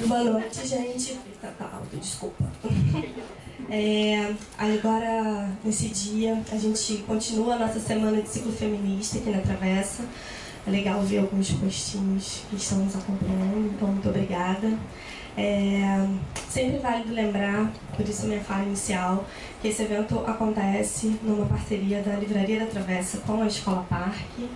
Boa noite, gente. Tá alto, desculpa. Agora, nesse dia, a gente continua a nossa semana de ciclo feminista aqui na Travessa. É legal ver alguns postinhos que estão nos acompanhando, então muito obrigada. Sempre válido lembrar, por isso minha fala inicial, que esse evento acontece numa parceria da Livraria da Travessa com a Escola Parque,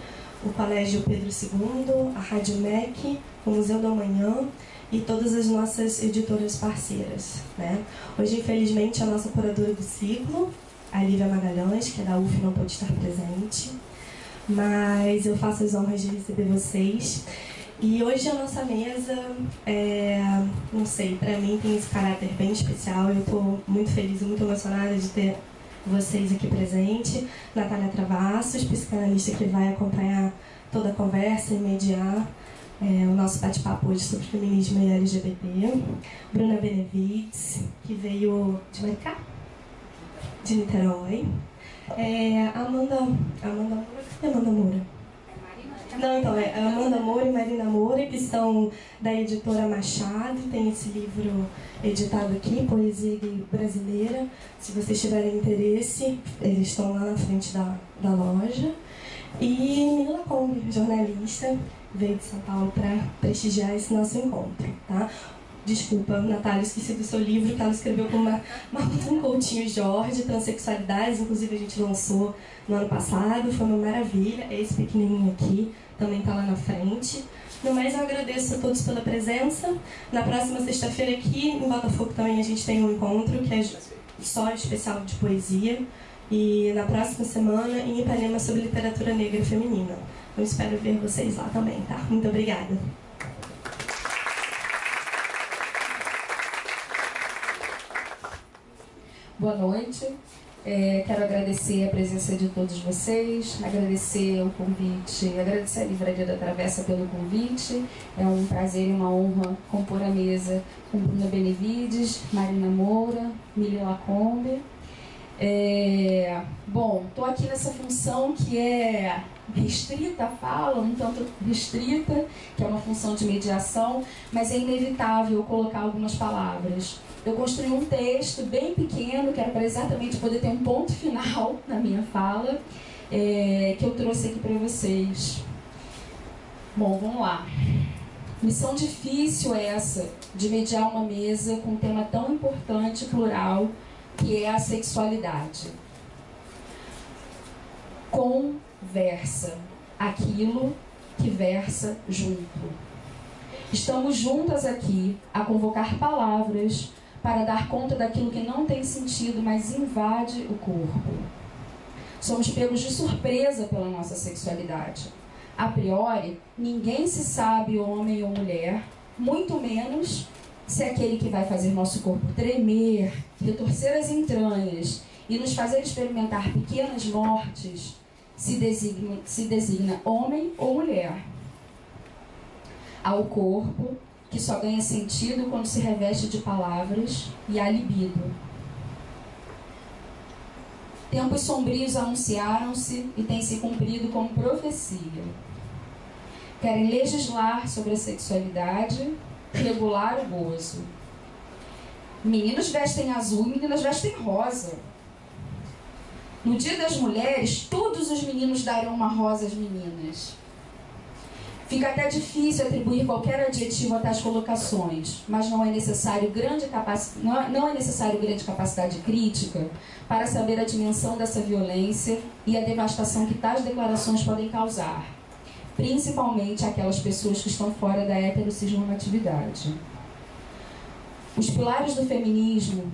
o Colégio Pedro II, a Rádio MEC, o Museu do Amanhã e todas as nossas editoras parceiras, né? Hoje, infelizmente, a nossa curadora do ciclo, a Lívia Magalhães, que é da UF, não pôde estar presente, mas eu faço as honras de receber vocês. E hoje a nossa mesa, não sei, para mim tem esse caráter bem especial. Eu estou muito feliz e muito emocionada de ter vocês aqui presentes. Natália Travassos, psicanalista que vai acompanhar toda a conversa e mediar o nosso bate-papo hoje sobre feminismo e LGBT. Bruna Benevides, que veio de Maricá? De Niterói. Amanda Moura. Não, então, Amanda Moura e Marina Moura, que são da editora Machado. Tem esse livro editado aqui, Poesia Gay Brasileira. Se vocês tiverem interesse, eles estão lá na frente da loja. E Mila Kombi, jornalista, veio de São Paulo para prestigiar esse nosso encontro, tá? Desculpa, Natália, esqueci do seu livro, que ela escreveu com um Coutinho Jorge, Transsexualidades, inclusive a gente lançou no ano passado, foi uma maravilha. Esse pequenininho aqui também está lá na frente. No mais, eu agradeço a todos pela presença. Na próxima sexta-feira aqui em Botafogo também a gente tem um encontro que é só especial de poesia. E na próxima semana em Ipanema sobre literatura negra feminina. Eu espero ver vocês lá também, tá? Muito obrigada. Boa noite. Quero agradecer a presença de todos vocês, agradecer o convite, agradecer a Livraria da Travessa pelo convite. É um prazer e uma honra compor a mesa com Bruna Benevides, Marina Moura, Mila Kombi. Bom, estou aqui nessa função que é restrita à fala, um tanto restrita, que é uma função de mediação, mas é inevitável colocar algumas palavras. Eu construí um texto bem pequeno, que era para exatamente poder ter um ponto final na minha fala, que eu trouxe aqui para vocês. Bom, vamos lá. Missão difícil essa, de mediar uma mesa com um tema tão importante e plural, que é a sexualidade. Conversa, aquilo que versa junto. Estamos juntas aqui a convocar palavras para dar conta daquilo que não tem sentido, mas invade o corpo. Somos pegos de surpresa pela nossa sexualidade. A priori, ninguém se sabe homem ou mulher, muito menos se é aquele que vai fazer nosso corpo tremer, retorcer as entranhas e nos fazer experimentar pequenas mortes, se designa homem ou mulher. Ao corpo, que só ganha sentido quando se reveste de palavras, e a libido. Tempos sombrios anunciaram-se e têm se cumprido como profecia. Querem legislar sobre a sexualidade, regular o gozo. Meninos vestem azul e meninas vestem rosa. No Dia das Mulheres, todos os meninos darão uma rosa às meninas. Fica até difícil atribuir qualquer adjetivo a tais colocações, mas não é necessário grande capacidade crítica para saber a dimensão dessa violência e a devastação que tais declarações podem causar, principalmente aquelas pessoas que estão fora da heterossexualidade. Os pilares do feminismo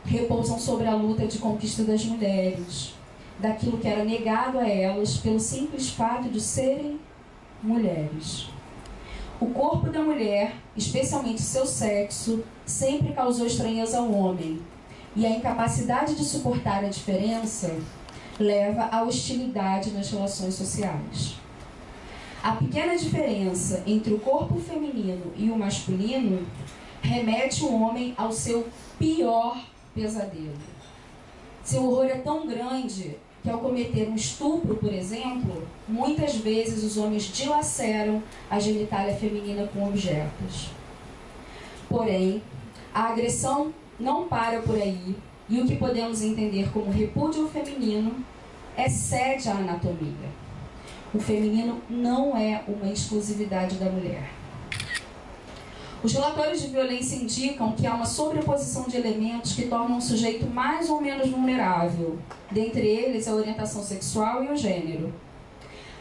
repousam sobre a luta de conquista das mulheres, daquilo que era negado a elas pelo simples fato de serem mulheres. O corpo da mulher, especialmente seu sexo, sempre causou estranheza ao homem, e a incapacidade de suportar a diferença leva à hostilidade nas relações sociais. A pequena diferença entre o corpo feminino e o masculino remete o homem ao seu pior pesadelo. Seu horror é tão grande que ao cometer um estupro, por exemplo, muitas vezes os homens dilaceram a genitália feminina com objetos. Porém, a agressão não para por aí, e o que podemos entender como repúdio ao feminino excede a anatomia. O feminino não é uma exclusividade da mulher. Os relatórios de violência indicam que há uma sobreposição de elementos que tornam o sujeito mais ou menos vulnerável, dentre eles a orientação sexual e o gênero.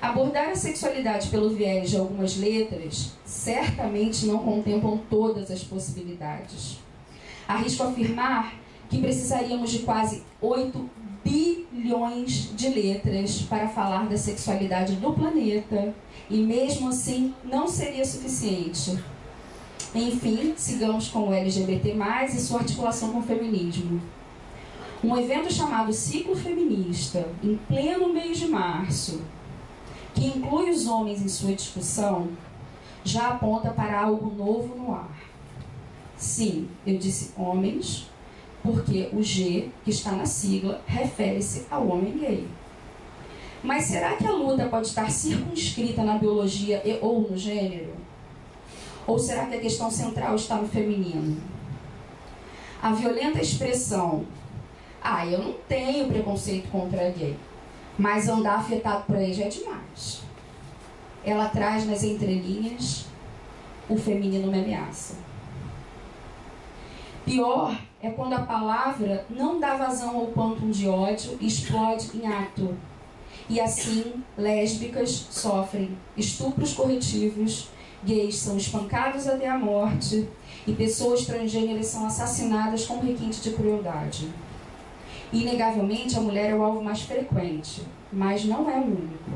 Abordar a sexualidade pelo viés de algumas letras certamente não contemplam todas as possibilidades. Arrisco afirmar que precisaríamos de quase 8 bilhões de letras para falar da sexualidade do planeta, e mesmo assim não seria suficiente. Enfim, sigamos com o LGBT+, e sua articulação com o feminismo. Um evento chamado Ciclo Feminista, em pleno mês de março, que inclui os homens em sua discussão, já aponta para algo novo no ar. Sim, eu disse homens, porque o G, que está na sigla, refere-se ao homem gay. Mas será que a luta pode estar circunscrita na biologia ou no gênero? Ou será que a questão central está no feminino? A violenta expressão, eu não tenho preconceito contra gay, mas andar afetado por ele já é demais. Ela traz nas entrelinhas, o feminino me ameaça. Pior é quando a palavra não dá vazão ao quantum de ódio e explode em ato. E assim, lésbicas sofrem estupros corretivos, gays são espancados até a morte e pessoas transgêneras são assassinadas com requinte de crueldade. Inegavelmente, a mulher é o alvo mais frequente, mas não é o único.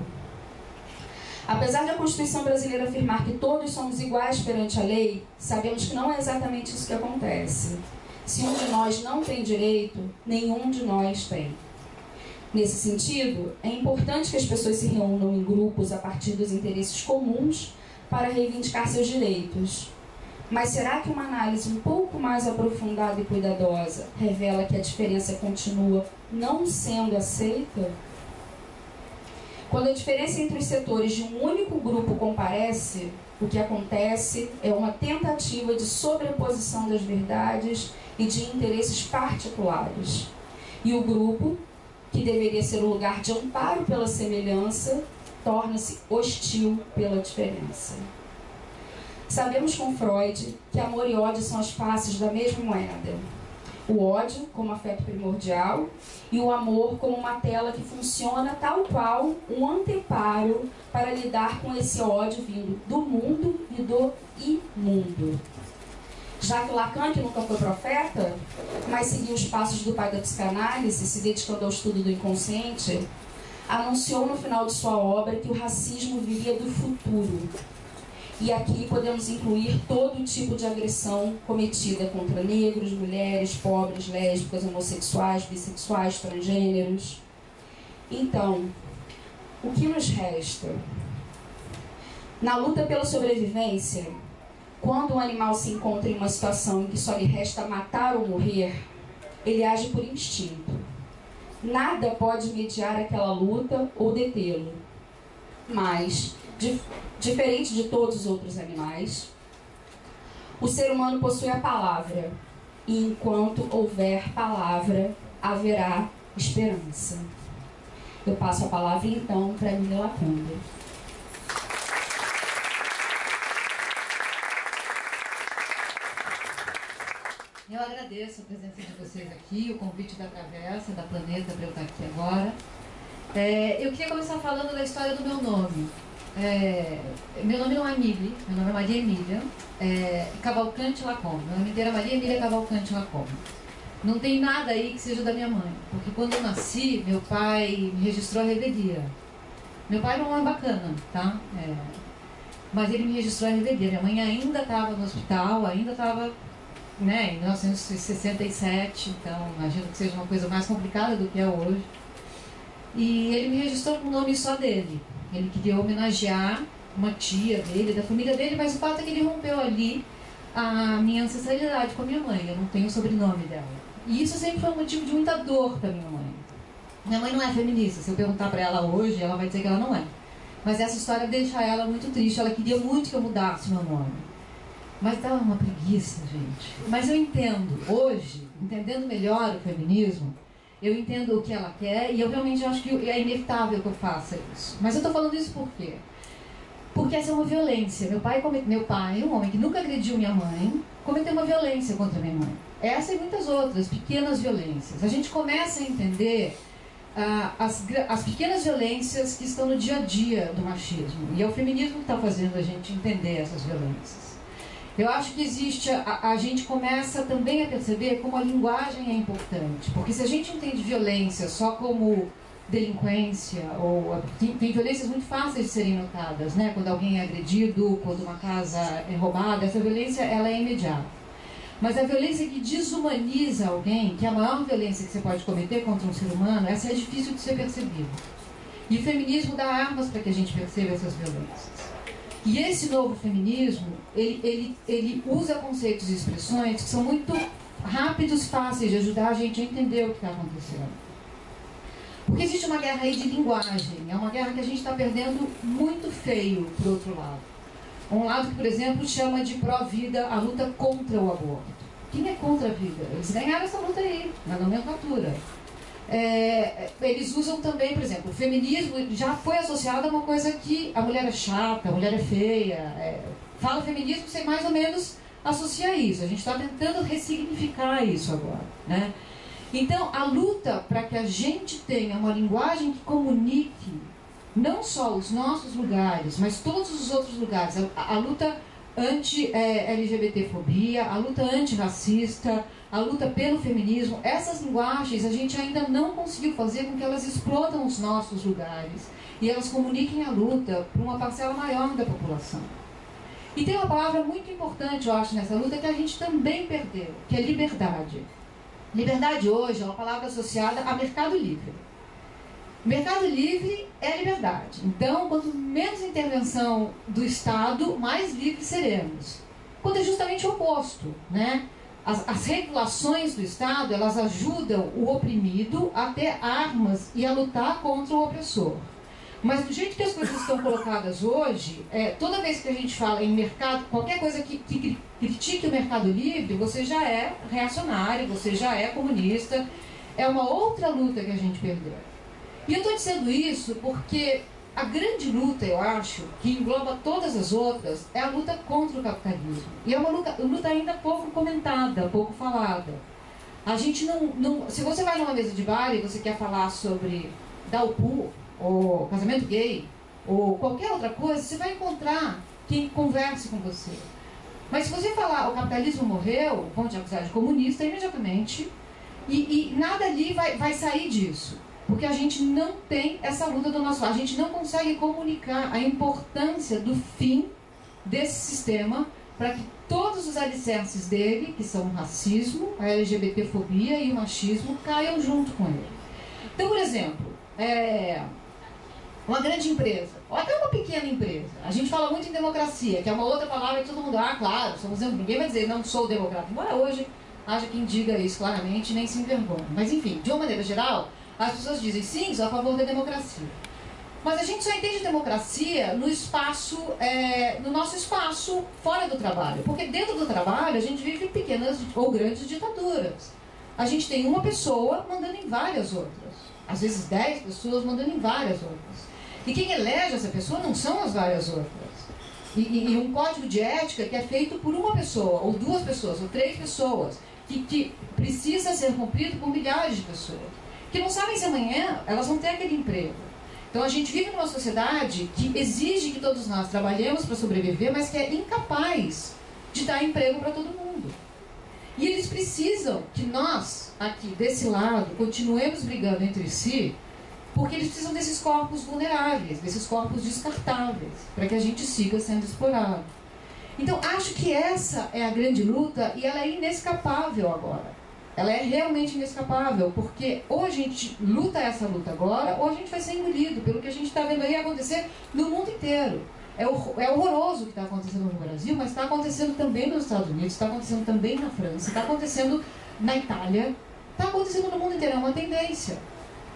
Apesar da Constituição brasileira afirmar que todos somos iguais perante a lei, sabemos que não é exatamente isso que acontece. Se um de nós não tem direito, nenhum de nós tem. Nesse sentido, é importante que as pessoas se reúnam em grupos a partir dos interesses comuns para reivindicar seus direitos. Mas será que uma análise um pouco mais aprofundada e cuidadosa revela que a diferença continua não sendo aceita? Quando a diferença entre os setores de um único grupo comparece, o que acontece é uma tentativa de sobreposição das verdades e de interesses particulares. E o grupo, que deveria ser um lugar de amparo pela semelhança, torna-se hostil pela diferença. Sabemos com Freud que amor e ódio são as faces da mesma moeda. O ódio como afeto primordial e o amor como uma tela que funciona tal qual um anteparo para lidar com esse ódio vindo do mundo e do imundo. Já que Lacan, que nunca foi profeta, mas seguiu os passos do pai da psicanálise, se dedicando ao estudo do inconsciente, anunciou no final de sua obra que o racismo viria do futuro. E aqui podemos incluir todo tipo de agressão cometida contra negros, mulheres, pobres, lésbicas, homossexuais, bissexuais, transgêneros. Então, o que nos resta? Na luta pela sobrevivência, quando um animal se encontra em uma situação em que só lhe resta matar ou morrer, ele age por instinto. Nada pode mediar aquela luta ou detê-lo. Mas, diferente de todos os outros animais, o ser humano possui a palavra. E enquanto houver palavra, haverá esperança. Eu passo a palavra então para a Nina Lacanda. Eu agradeço a presença de vocês aqui, o convite da Travessa, da Planeta, para eu estar aqui agora. Eu queria começar falando da história do meu nome. Meu nome não é Emília, meu nome é Maria Emília Cavalcante Lacombe. Meu nome inteiro é Maria Emília Cavalcante Lacombe. Não tem nada aí que seja da minha mãe, porque quando eu nasci, meu pai me registrou a revelia. Meu pai era um homem bacana, tá? Mas ele me registrou a revelia. Minha mãe ainda estava no hospital, ainda estava... em 1967, então imagino que seja uma coisa mais complicada do que é hoje. E ele me registrou com o nome só dele. Ele queria homenagear uma tia dele, da família dele, mas o fato é que ele rompeu ali a minha ancestralidade com a minha mãe. Eu não tenho o sobrenome dela. E isso sempre foi um motivo de muita dor para minha mãe. Minha mãe não é feminista. Se eu perguntar para ela hoje, ela vai dizer que ela não é. Mas essa história deixa ela muito triste. Ela queria muito que eu mudasse meu nome. Mas dá uma preguiça, gente. Mas eu entendo, hoje, entendendo melhor o feminismo, eu entendo o que ela quer e eu realmente acho que é inevitável que eu faça isso. Mas eu estou falando isso por quê? Porque essa é uma violência. Meu pai, um homem que nunca agrediu minha mãe, cometeu uma violência contra minha mãe. Essa e muitas outras pequenas violências. A gente começa a entender as pequenas violências que estão no dia a dia do machismo. E é o feminismo que está fazendo a gente entender essas violências. Eu acho que existe, a gente começa também a perceber como a linguagem é importante. Porque se a gente entende violência só como delinquência, ou tem violências muito fáceis de serem notadas, né? Quando alguém é agredido, quando uma casa é roubada, essa violência ela é imediata. Mas a violência que desumaniza alguém, que é a maior violência que você pode cometer contra um ser humano, essa é difícil de ser percebida. E o feminismo dá armas para que a gente perceba essas violências. E esse novo feminismo, ele usa conceitos e expressões que são muito rápidos, fáceis de ajudar a gente a entender o que está acontecendo. Porque existe uma guerra aí de linguagem, é uma guerra que a gente está perdendo muito feio para o outro lado. Um lado que, por exemplo, chama de pró-vida a luta contra o aborto. Quem é contra a vida? Eles ganharam essa luta aí, na nomenclatura. Eles usam também, por exemplo, o feminismo já foi associado a uma coisa que a mulher é chata, a mulher é feia. Fala feminismo, você mais ou menos associa isso. A gente está tentando ressignificar isso agora, né? Então, a luta para que a gente tenha uma linguagem que comunique não só os nossos lugares, mas todos os outros lugares, a luta anti-LGBTfobia, a luta antirracista, a luta pelo feminismo, essas linguagens a gente ainda não conseguiu fazer com que elas explodam os nossos lugares e elas comuniquem a luta para uma parcela maior da população. E tem uma palavra muito importante, eu acho, nessa luta que a gente também perdeu, que é liberdade. Liberdade hoje é uma palavra associada a mercado livre. Mercado livre é liberdade. Então, quanto menos intervenção do Estado, mais livres seremos. Quando é justamente o oposto, né? As regulações do Estado, elas ajudam o oprimido a ter armas e a lutar contra o opressor. Mas do jeito que as coisas estão colocadas hoje, toda vez que a gente fala em mercado, qualquer coisa que critique o mercado livre, você já é reacionário, você já é comunista. É uma outra luta que a gente perdeu. E eu estou dizendo isso porque a grande luta, eu acho, que engloba todas as outras, é a luta contra o capitalismo. E é uma luta ainda pouco comentada, pouco falada. A gente não... Se você vai numa mesa de bar e você quer falar sobre Dalpu, ou casamento gay, ou qualquer outra coisa, você vai encontrar quem converse com você. Mas se você falar o capitalismo morreu, vão te acusar de comunista imediatamente, e nada ali vai sair disso. Porque a gente não tem essa luta do nosso lado, a gente não consegue comunicar a importância do fim desse sistema para que todos os alicerces dele, que são o racismo, a LGBTfobia e o machismo, caiam junto com ele. Então, por exemplo, uma grande empresa, ou até uma pequena empresa. A gente fala muito em democracia, que é uma outra palavra que todo mundo, claro, ninguém vai dizer não sou democrata. Embora hoje haja quem diga isso claramente, nem se envergonha. Mas enfim, de uma maneira geral, as pessoas dizem sim, sou a favor da democracia. Mas a gente só entende democracia no espaço, no nosso espaço fora do trabalho. Porque dentro do trabalho a gente vive pequenas ou grandes ditaduras. A gente tem uma pessoa mandando em várias outras. Às vezes 10 pessoas mandando em várias outras. E quem elege essa pessoa não são as várias outras. E um código de ética que é feito por uma pessoa, ou 2 pessoas, ou 3 pessoas, que precisa ser cumprido por milhares de pessoas, que não sabem se amanhã elas vão ter aquele emprego. Então a gente vive numa sociedade que exige que todos nós trabalhemos para sobreviver, mas que é incapaz de dar emprego para todo mundo. E eles precisam que nós, aqui desse lado, continuemos brigando entre si, porque eles precisam desses corpos vulneráveis, desses corpos descartáveis, para que a gente siga sendo explorado. Então, acho que essa é a grande luta e ela é inescapável agora. Ela é realmente inescapável, porque ou a gente luta essa luta agora, ou a gente vai ser engolido pelo que a gente está vendo aí acontecer no mundo inteiro. É horroroso o que está acontecendo no Brasil, mas está acontecendo também nos Estados Unidos, está acontecendo também na França, está acontecendo na Itália, está acontecendo no mundo inteiro, é uma tendência.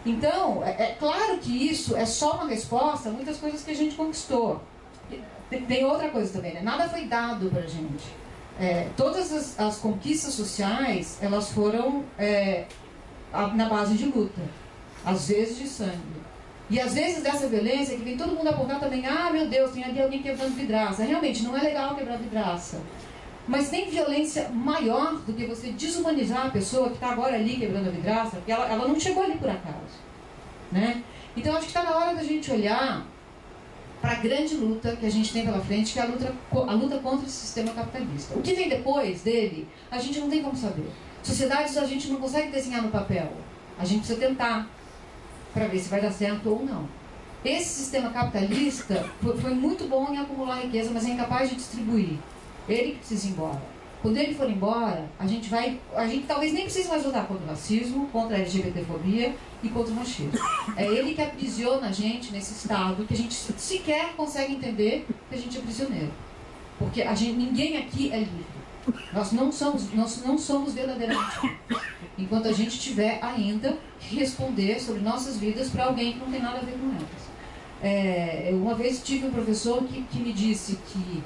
Então, é claro que isso é só uma resposta a muitas coisas que a gente conquistou. Tem outra coisa também, né? Nada foi dado pra gente. Todas as conquistas sociais, elas foram na base de luta, às vezes de sangue. E às vezes dessa violência que vem todo mundo apontar também, ah, meu Deus, tem ali alguém quebrando vidraça. Realmente, não é legal quebrar vidraça. Mas tem violência maior do que você desumanizar a pessoa que está agora ali quebrando a vidraça, porque ela não chegou ali por acaso, né? Então acho que está na hora da gente olhar para a grande luta que a gente tem pela frente, que é a luta contra esse sistema capitalista. O que vem depois dele, a gente não tem como saber. Sociedades a gente não consegue desenhar no papel. A gente precisa tentar para ver se vai dar certo ou não. Esse sistema capitalista foi muito bom em acumular riqueza, mas é incapaz de distribuir. Ele que precisa ir embora. Quando ele for embora, a gente talvez nem precise mais lutar contra o racismo, contra a LGBTfobia e contra o machismo. É ele que aprisiona a gente nesse estado que a gente sequer consegue entender que a gente é prisioneiro. Porque ninguém aqui é livre. Nós não somos verdadeiramente livres. Enquanto a gente tiver ainda que responder sobre nossas vidas para alguém que não tem nada a ver com elas. Uma vez tive um professor que me disse que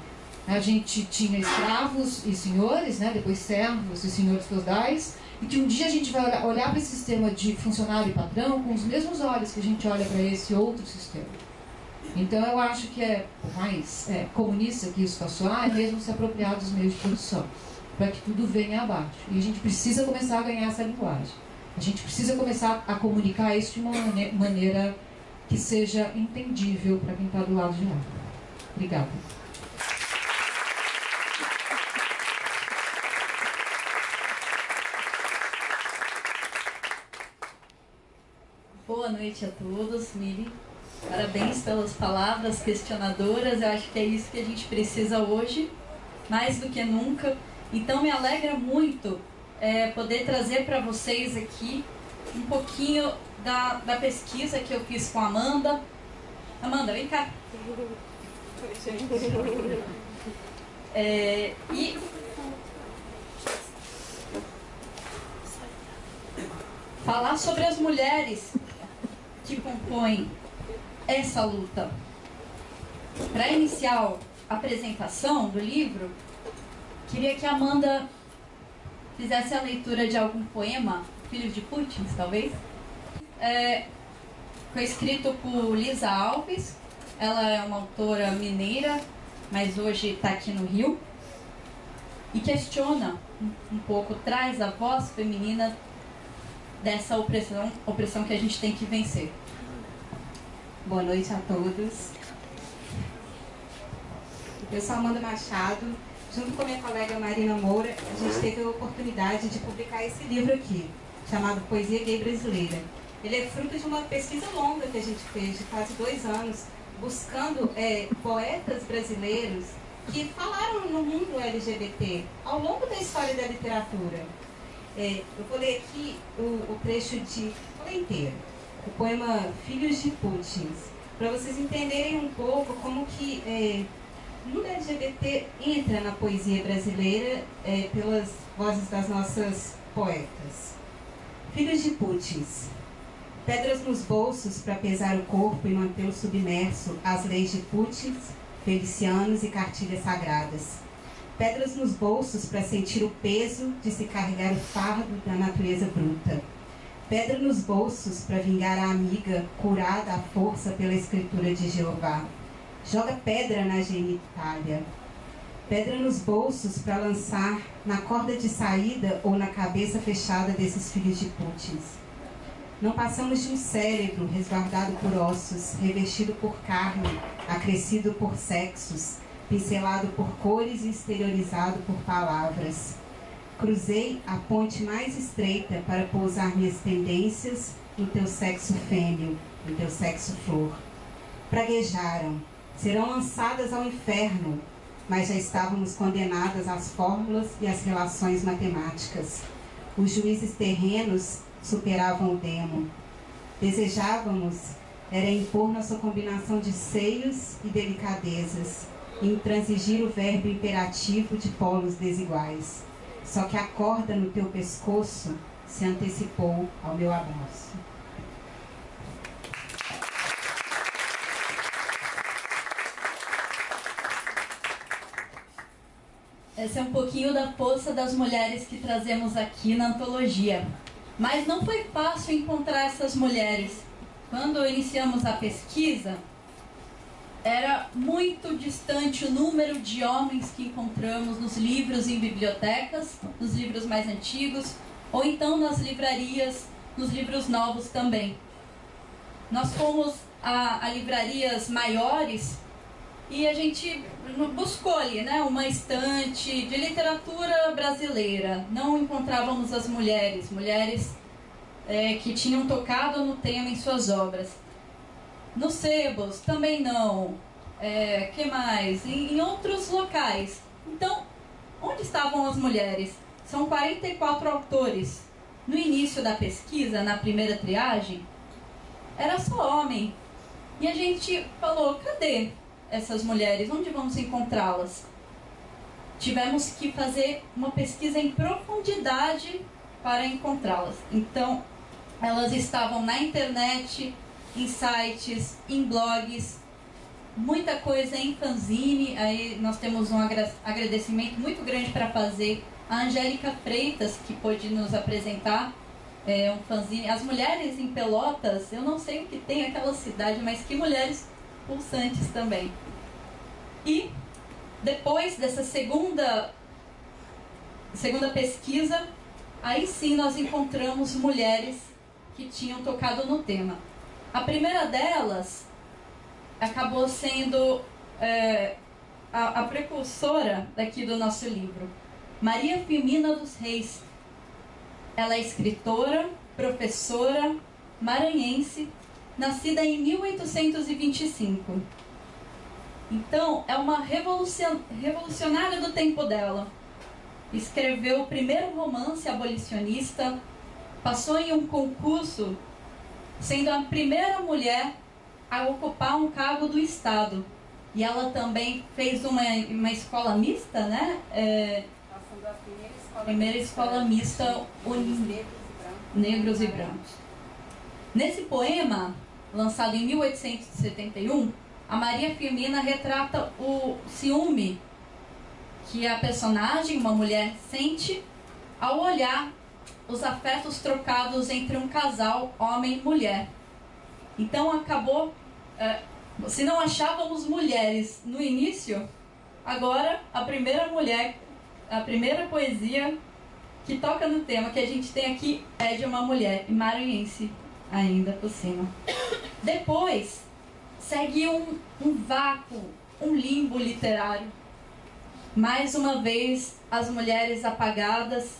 a gente tinha escravos e senhores, né, depois servos e senhores feudais, e que um dia a gente vai olhar para esse sistema de funcionário e patrão com os mesmos olhos que a gente olha para esse outro sistema. Então eu acho que por mais comunista que isso possa soar, é mesmo se apropriar dos meios de produção, para que tudo venha abaixo. E a gente precisa começar a ganhar essa linguagem. A gente precisa começar a comunicar isso de uma maneira que seja entendível para quem está do lado de lá. Obrigada. Boa noite a todos, Mili. Parabéns pelas palavras questionadoras. Eu acho que é isso que a gente precisa hoje, mais do que nunca. Então me alegra muito poder trazer para vocês aqui um pouquinho da pesquisa que eu fiz com a Amanda. Amanda, vem cá. E falar sobre as mulheres que compõem essa luta. Para iniciar a apresentação do livro, queria que a Amanda fizesse a leitura de algum poema, Filhos de Putins, talvez. Foi escrito por Lisa Alves. Ela é uma autora mineira, mas hoje está aqui no Rio. E questiona um pouco, traz a voz feminina dessa opressão que a gente tem que vencer. Boa noite a todos. Eu sou Amanda Machado. Junto com a minha colega Marina Moura, a gente teve a oportunidade de publicar esse livro aqui, chamado Poesia Gay Brasileira. Ele é fruto de uma pesquisa longa que a gente fez, de quase 2 anos, buscando poetas brasileiros que falaram no mundo LGBT ao longo da história da literatura. Eu vou ler aqui o trecho inteiro, o poema Filhos de Putins, para vocês entenderem um pouco como que o mundo LGBT entra na poesia brasileira pelas vozes das nossas poetas. Filhos de Putins. Pedras nos bolsos para pesar o corpo e mantê-lo submerso às leis de Putins, felicianos e cartilhas sagradas. Pedras nos bolsos para sentir o peso de se carregar o fardo da natureza bruta. Pedra nos bolsos para vingar a amiga curada à força pela escritura de Jeová. Joga pedra na genitália. Pedra nos bolsos para lançar na corda de saída ou na cabeça fechada desses filhos de Putins. Não passamos de um cérebro resguardado por ossos, revestido por carne, acrescido por sexos, pincelado por cores e exteriorizado por palavras. Cruzei a ponte mais estreita para pousar minhas tendências no teu sexo fêmeo, no teu sexo flor. Praguejaram, serão lançadas ao inferno, mas já estávamos condenadas às fórmulas e às relações matemáticas. Os juízes terrenos superavam o demo. Desejávamos era impor nossa combinação de seios e delicadezas, e intransigir o verbo imperativo de polos desiguais. Só que a corda no teu pescoço se antecipou ao meu abraço. Essa é um pouquinho da força das mulheres que trazemos aqui na antologia. Mas não foi fácil encontrar essas mulheres. Quando iniciamos a pesquisa, era muito distante o número de homens que encontramos nos livros em bibliotecas, nos livros mais antigos, ou então nas livrarias, nos livros novos também. Nós fomos a livrarias maiores e a gente buscou ali, né, uma estante de literatura brasileira. Não encontrávamos as mulheres que tinham tocado no tema em suas obras. Nos sebos também não. Que mais? Em outros locais. Então, onde estavam as mulheres? São 44 autores. No início da pesquisa, na primeira triagem, era só homem. E a gente falou, cadê essas mulheres? Onde vamos encontrá-las? Tivemos que fazer uma pesquisa em profundidade para encontrá-las. Então, elas estavam na internet, em sites, em blogs, muita coisa em fanzine. Aí nós temos um agradecimento muito grande para fazer a Angélica Freitas, que pôde nos apresentar um fanzine. As mulheres em Pelotas, eu não sei o que tem aquela cidade, mas que mulheres pulsantes também. E depois dessa segunda pesquisa, aí sim nós encontramos mulheres que tinham tocado no tema. A primeira delas acabou sendo a precursora daqui do nosso livro, Maria Firmina dos Reis. Ela é escritora, professora, maranhense, nascida em 1825. Então, é uma revolucionária do tempo dela. Escreveu o primeiro romance abolicionista, passou em um concurso, sendo a primeira mulher a ocupar um cargo do Estado. E ela também fez uma escola mista, né? Primeira escola mista negros e brancos. Nesse poema, lançado em 1871, a Maria Firmina retrata o ciúme que a personagem, uma mulher, sente ao olhar os afetos trocados entre um casal, homem e mulher. Então acabou, se não achávamos mulheres no início, agora a primeira mulher, a primeira poesia que toca no tema que a gente tem aqui é de uma mulher, e maranhense ainda por cima. Depois segue um vácuo, um limbo literário. Mais uma vez as mulheres apagadas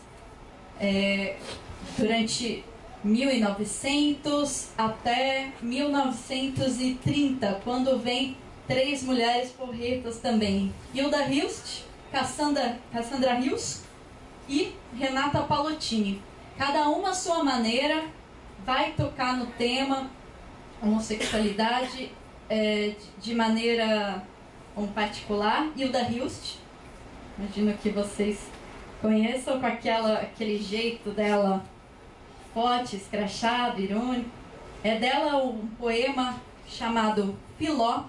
durante 1900 até 1930, quando vem 3 mulheres porretas também: Hilda Hilst, Cassandra Hilst e Renata Palottini. Cada uma à sua maneira vai tocar no tema homossexualidade de maneira particular. Hilda Hilst, imagino que vocês conheçam, com aquele jeito dela forte, escrachado, irônico. É dela um poema chamado Filó,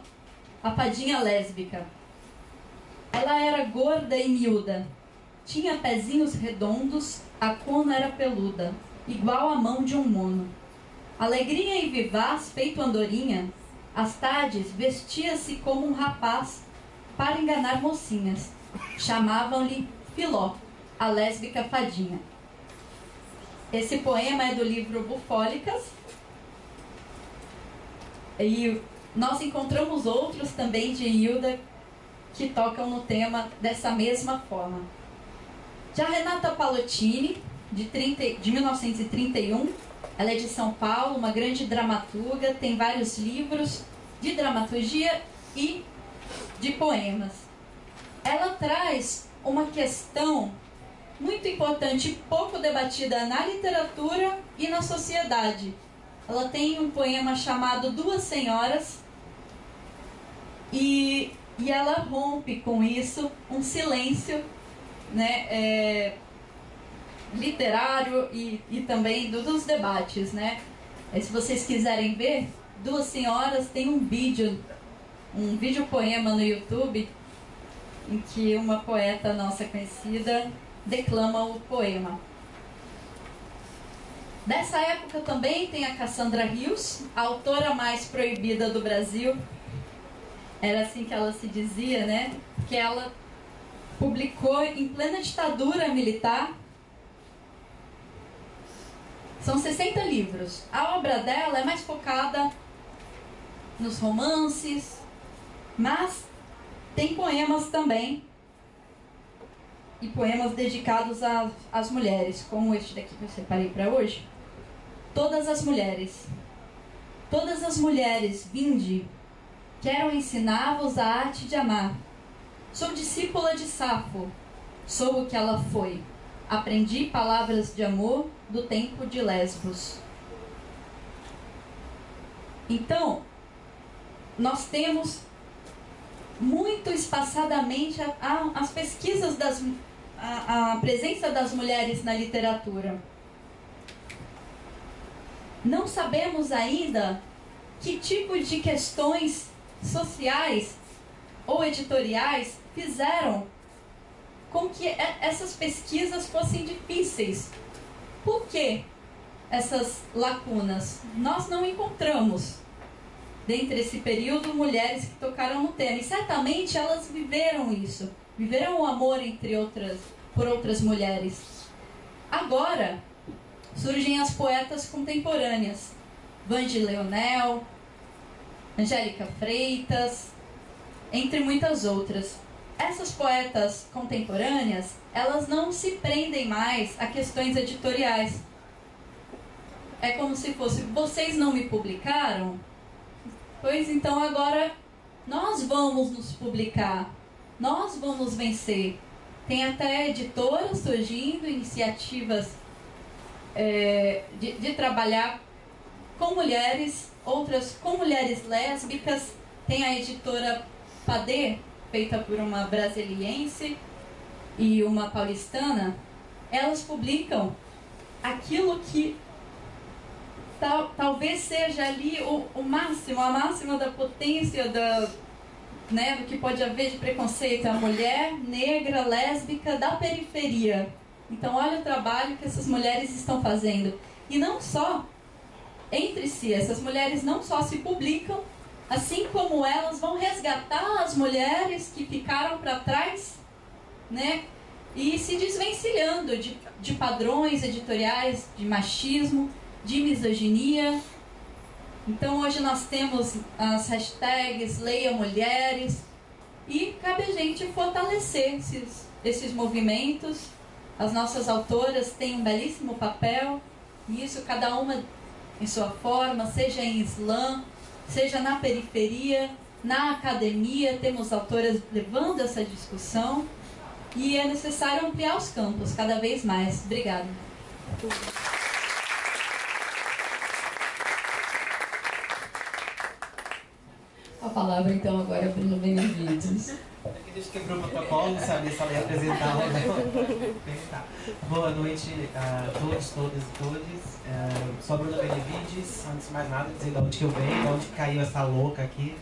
a fadinha lésbica. Ela era gorda e miúda, tinha pezinhos redondos, a cona era peluda, igual a mão de um mono. Alegrinha e vivaz, feito andorinha, às tardes vestia-se como um rapaz para enganar mocinhas. Chamavam-lhe Filó, a lésbica fadinha. Esse poema é do livro Bufólicas. E nós encontramos outros também de Hilda que tocam no tema dessa mesma forma. Já Renata Palottini, de 1931, ela é de São Paulo, uma grande dramaturga, tem vários livros de dramaturgia e de poemas. Ela traz uma questão muito importante, pouco debatida na literatura e na sociedade. Ela tem um poema chamado Duas Senhoras e ela rompe com isso, um silêncio, né, literário e também dos debates, né? Se vocês quiserem ver, Duas Senhoras tem um vídeo poema no YouTube em que uma poeta nossa conhecida declama o poema. Dessa época também tem a Cassandra Rios, a autora mais proibida do Brasil. Era assim que ela se dizia, né? Que ela publicou em plena ditadura militar. São 60 livros. A obra dela é mais focada nos romances, mas tem poemas também. E poemas dedicados às mulheres, como este daqui que eu separei para hoje. Todas as mulheres, vinde, quero ensinar-vos a arte de amar. Sou discípula de Safo, sou o que ela foi. Aprendi palavras de amor do tempo de Lesbos. Então, nós temos muito espaçadamente as pesquisas a presença das mulheres na literatura. Não sabemos ainda que tipo de questões sociais ou editoriais fizeram com que essas pesquisas fossem difíceis. Por que essas lacunas? Nós não encontramos, dentre esse período, mulheres que tocaram no tema. E certamente elas viveram isso. Viveram o amor por outras mulheres. Agora, surgem as poetas contemporâneas. Vange Leonel, Angélica Freitas, entre muitas outras. Essas poetas contemporâneas, elas não se prendem mais a questões editoriais. É como se fosse, vocês não me publicaram? Pois então agora nós vamos nos publicar, nós vamos vencer. Tem até editoras surgindo, iniciativas de trabalhar com mulheres, outras com mulheres lésbicas. Tem a editora Padê, feita por uma brasiliense e uma paulistana. Elas publicam aquilo que talvez seja ali a máxima da potência do que pode haver de preconceito. A mulher negra, lésbica, da periferia. Então olha o trabalho que essas mulheres estão fazendo. E não só entre si, essas mulheres não só se publicam, assim como elas vão resgatar as mulheres que ficaram para trás, né? E se desvencilhando de padrões editoriais, de machismo, de misoginia. Então hoje nós temos as hashtags Leia Mulheres e cabe a gente fortalecer esses movimentos. As nossas autoras têm um belíssimo papel nisso, cada uma em sua forma, seja em slam, seja na periferia, na academia. Temos autoras levando essa discussão e é necessário ampliar os campos cada vez mais. Obrigada. A palavra então agora é Bruna Benevides. Aqui a gente quebrou o protocolo, não sabia se ela ia apresentar ou não. Boa noite a todos, todas e todos. Sou a Bruna Benevides. Antes de mais nada, dizer de onde que eu venho, de onde caiu essa louca aqui.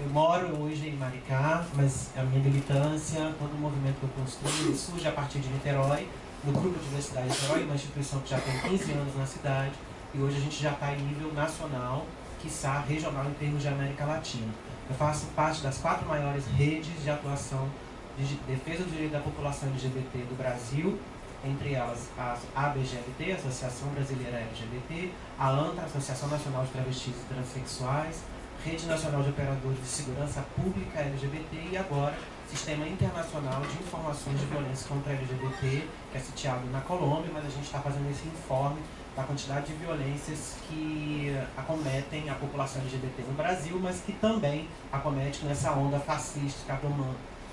Eu moro hoje em Maricá, mas a minha militância, todo o movimento que eu construo, surge a partir de Niterói, no Grupo de Diversidade de Niterói, uma instituição que já tem 15 anos na cidade, e hoje a gente já está em nível nacional, quiçá regional em termos de América Latina. Eu faço parte das 4 maiores redes de atuação de defesa do direito da população LGBT do Brasil, entre elas a ABGLT, Associação Brasileira LGBT, a ANTA, Associação Nacional de Travestis e Transsexuais, Rede Nacional de Operadores de Segurança Pública LGBT e agora Sistema Internacional de Informações de Violência contra LGBT, que é sitiado na Colômbia, mas a gente está fazendo esse informe da quantidade de violências que acometem a população LGBT no Brasil, mas que também acomete nessa onda fascista que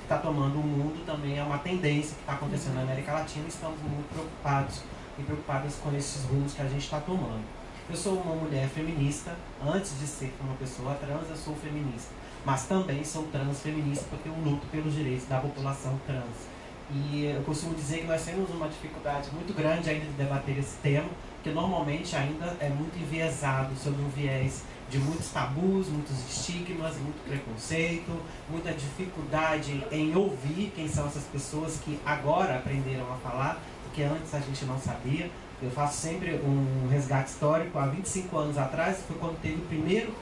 está tomando o mundo. Também é uma tendência que está acontecendo na América Latina e estamos muito preocupados e preocupadas com esses rumos que a gente está tomando. Eu sou uma mulher feminista, antes de ser uma pessoa trans, eu sou feminista, mas também sou transfeminista porque eu luto pelos direitos da população trans. E eu costumo dizer que nós temos uma dificuldade muito grande ainda de debater esse tema, porque normalmente ainda é muito enviesado sobre um viés de muitos tabus, muitos estigmas, muito preconceito, muita dificuldade em ouvir quem são essas pessoas que agora aprenderam a falar, porque antes a gente não sabia. Eu faço sempre um resgate histórico. Há 25 anos atrás foi quando teve o primeiro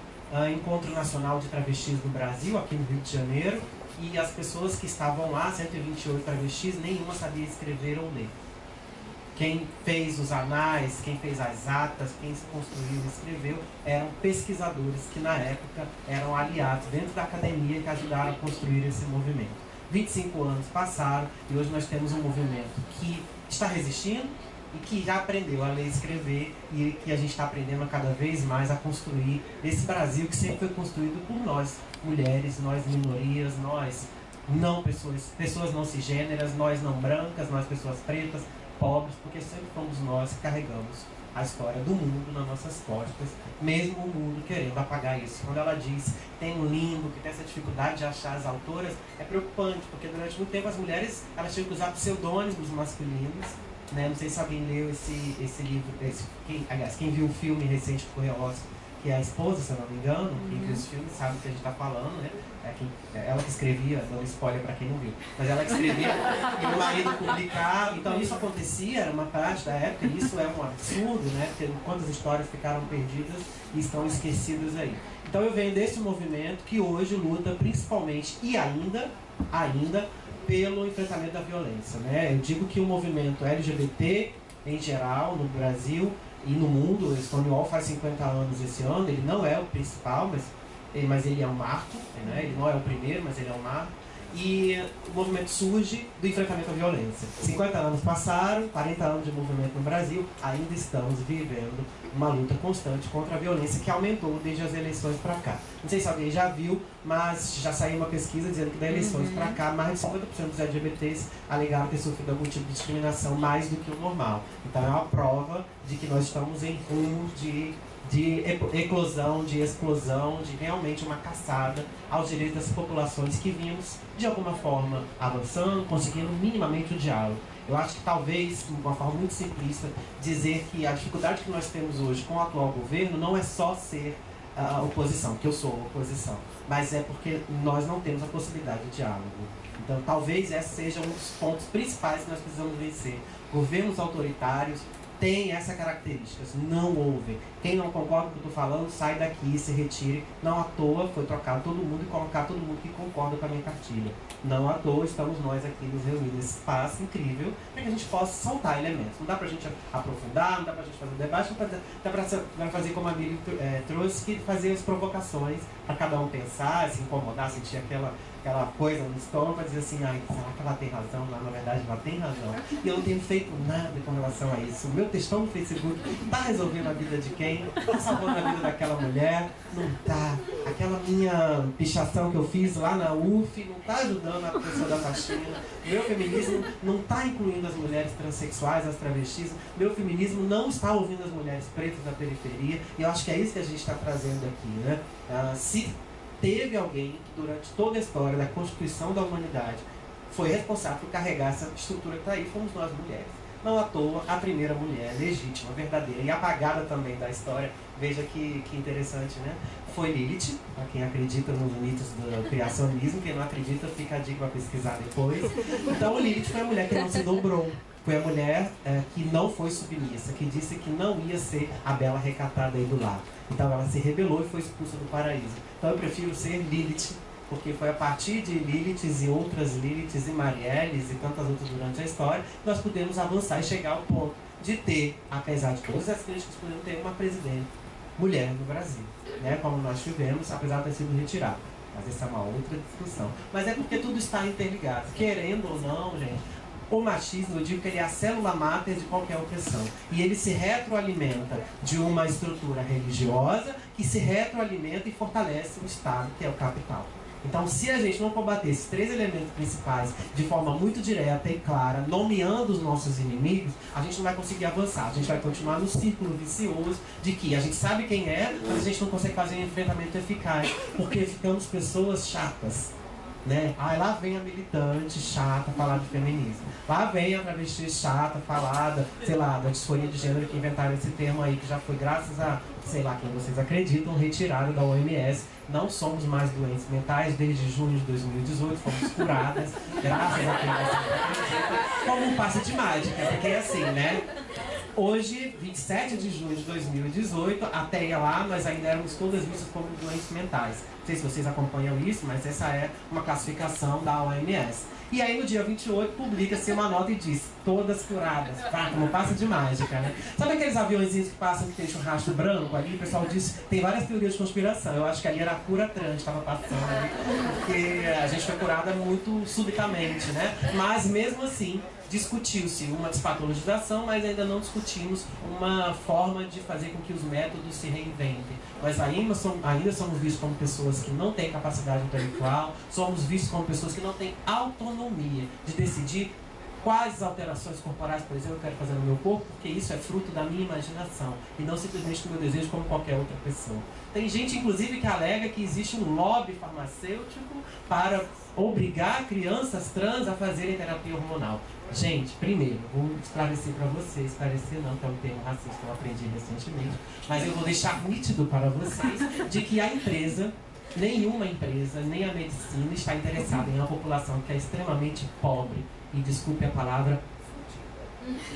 Encontro Nacional de Travestis no Brasil, aqui no Rio de Janeiro, e as pessoas que estavam lá, 128 travestis, nenhuma sabia escrever ou ler. Quem fez os anais, quem fez as atas, quem construiu e escreveu eram pesquisadores que na época eram aliados dentro da academia que ajudaram a construir esse movimento. 25 anos passaram e hoje nós temos um movimento que está resistindo e que já aprendeu a ler e escrever, e que a gente está aprendendo a cada vez mais a construir esse Brasil que sempre foi construído por nós, mulheres, nós minorias, nós não pessoas não cisgêneras, nós não brancas, nós pessoas pretas, pobres, porque sempre fomos nós que carregamos a história do mundo nas nossas costas, mesmo o mundo querendo apagar isso. Quando ela diz que tem um limbo, que tem essa dificuldade de achar as autoras, é preocupante, porque durante muito tempo as mulheres elas tinham que usar pseudônimos masculinos, né? Não sei se alguém leu esse livro, quem viu o filme recente que correu ao Oscar, que é a esposa, se eu não me engano, quem viu esse filme sabe do que a gente está falando, né? Ela que escrevia, dando spoiler para quem não viu, mas ela que escrevia e o marido publicava. Então isso acontecia, era uma parte da época, e isso é um absurdo, né? Porque quantas histórias ficaram perdidas e estão esquecidas aí. Então eu venho desse movimento que hoje luta principalmente e ainda pelo enfrentamento da violência, né? Eu digo que o movimento LGBT em geral no Brasil e no mundo, o Stonewall faz 50 anos esse ano, ele não é o principal, mas ele é um marco, né? Ele não é o primeiro, mas ele é um marco. E o movimento surge do enfrentamento à violência. 50 anos passaram, 40 anos de movimento no Brasil, ainda estamos vivendo uma luta constante contra a violência que aumentou desde as eleições para cá. Não sei se alguém já viu, mas já saiu uma pesquisa dizendo que das eleições para cá, mais de 50% dos LGBTs alegaram ter sofrido algum tipo de discriminação mais do que o normal. Então é uma prova de que nós estamos em rumo de eclosão, de explosão, de realmente uma caçada aos direitos das populações que vimos, de alguma forma, avançando, conseguindo minimamente o diálogo. Eu acho que talvez, de uma forma muito simplista, dizer que a dificuldade que nós temos hoje com o atual governo não é só ser a oposição, que eu sou a oposição, mas é porque nós não temos a possibilidade de diálogo. Então talvez esse seja um dos pontos principais que nós precisamos vencer. Governos autoritários tem essa característica, não ouvem. Quem não concorda com o que eu estou falando, sai daqui, se retire. Não à toa foi trocar todo mundo e colocar todo mundo que concorda com a minha cartilha. Não à toa estamos nós aqui nos reunindo nesse espaço incrível para que a gente possa soltar elementos. Não dá para a gente aprofundar, não dá para a gente fazer um debate, não dá para fazer como a Mili trouxe, que fazer as provocações para cada um pensar, se incomodar, sentir aquela coisa no estômago, para dizer assim, ai, será que ela tem razão? Na verdade, ela tem razão. E eu não tenho feito nada com relação a isso. O meu textão no Facebook está resolvendo a vida de quem? Está salvando a vida daquela mulher? Não está. Aquela minha pichação que eu fiz lá na UF não está ajudando a pessoa da faxina. Meu feminismo não está incluindo as mulheres transexuais, as travestis. Meu feminismo não está ouvindo as mulheres pretas da periferia. E eu acho que é isso que a gente está trazendo aqui, né? Se teve alguém que durante toda a história da Constituição da humanidade foi responsável por carregar essa estrutura que está aí, fomos nós mulheres. Não à toa, a primeira mulher legítima, verdadeira e apagada também da história, veja que interessante, né? Foi Lilith, para quem acredita nos mitos do criacionismo. Quem não acredita, fica a dica para pesquisar depois. Então, Lilith foi a mulher que não se dobrou. Foi a mulher que não foi submissa, que disse que não ia ser a bela recatada aí do lado. Então ela se rebelou e foi expulsa do paraíso. Então eu prefiro ser Lilith, porque foi a partir de Liliths e outras Liliths e Marielles e tantas outras durante a história, que nós pudemos avançar e chegar ao ponto de ter, apesar de todas as críticas, podemos ter uma presidente mulher no Brasil, né? Como nós tivemos, apesar de ter sido retirada. Mas essa é uma outra discussão. Mas é porque tudo está interligado. Querendo ou não, gente, o machismo, eu digo que ele é a célula máter de qualquer opressão. E ele se retroalimenta de uma estrutura religiosa que se retroalimenta e fortalece o Estado, que é o capital. Então, se a gente não combater esses três elementos principais de forma muito direta e clara, nomeando os nossos inimigos, a gente não vai conseguir avançar. A gente vai continuar no círculo vicioso de que a gente sabe quem é, mas a gente não consegue fazer um enfrentamento eficaz, porque ficamos pessoas chatas. né? Ai, lá vem a militante chata falar de feminismo. Lá vem a travesti chata falar, sei lá, da disforia de gênero, que inventaram esse termo aí, que já foi, graças a, sei lá, quem vocês acreditam, retirado da OMS. Não somos mais doentes mentais desde junho de 2018, fomos curadas, graças a quem vocês acreditam, como um passe de mágica, porque assim, né? Hoje, 27 de junho de 2018, até lá nós ainda éramos todas vistas como doentes mentais. Não sei se vocês acompanham isso, mas essa é uma classificação da OMS. E aí no dia 28 publica-se uma nota e diz, todas curadas, como passe de mágica, né? Sabe aqueles aviõezinhos que passam, que deixam um rastro branco ali? O pessoal diz, tem várias teorias de conspiração. Eu acho que ali era a cura trans que estava passando ali, porque a gente foi curada muito subitamente, né? Mas mesmo assim, discutiu-se uma despatologização, mas ainda não discutimos uma forma de fazer com que os métodos se reinventem. Nós ainda somos vistos como pessoas que não têm capacidade intelectual, somos vistos como pessoas que não têm autonomia de decidir quais alterações corporais, por exemplo, eu quero fazer no meu corpo, porque isso é fruto da minha imaginação e não simplesmente do meu desejo como qualquer outra pessoa. Tem gente, inclusive, que alega que existe um lobby farmacêutico para obrigar crianças trans a fazerem terapia hormonal. Gente, primeiro, vou esclarecer para vocês, esclarecer não, que é um termo racista que eu aprendi recentemente, mas eu vou deixar nítido para vocês de que a empresa, nenhuma empresa, nem a medicina está interessada em uma população que é extremamente pobre, e desculpe a palavra.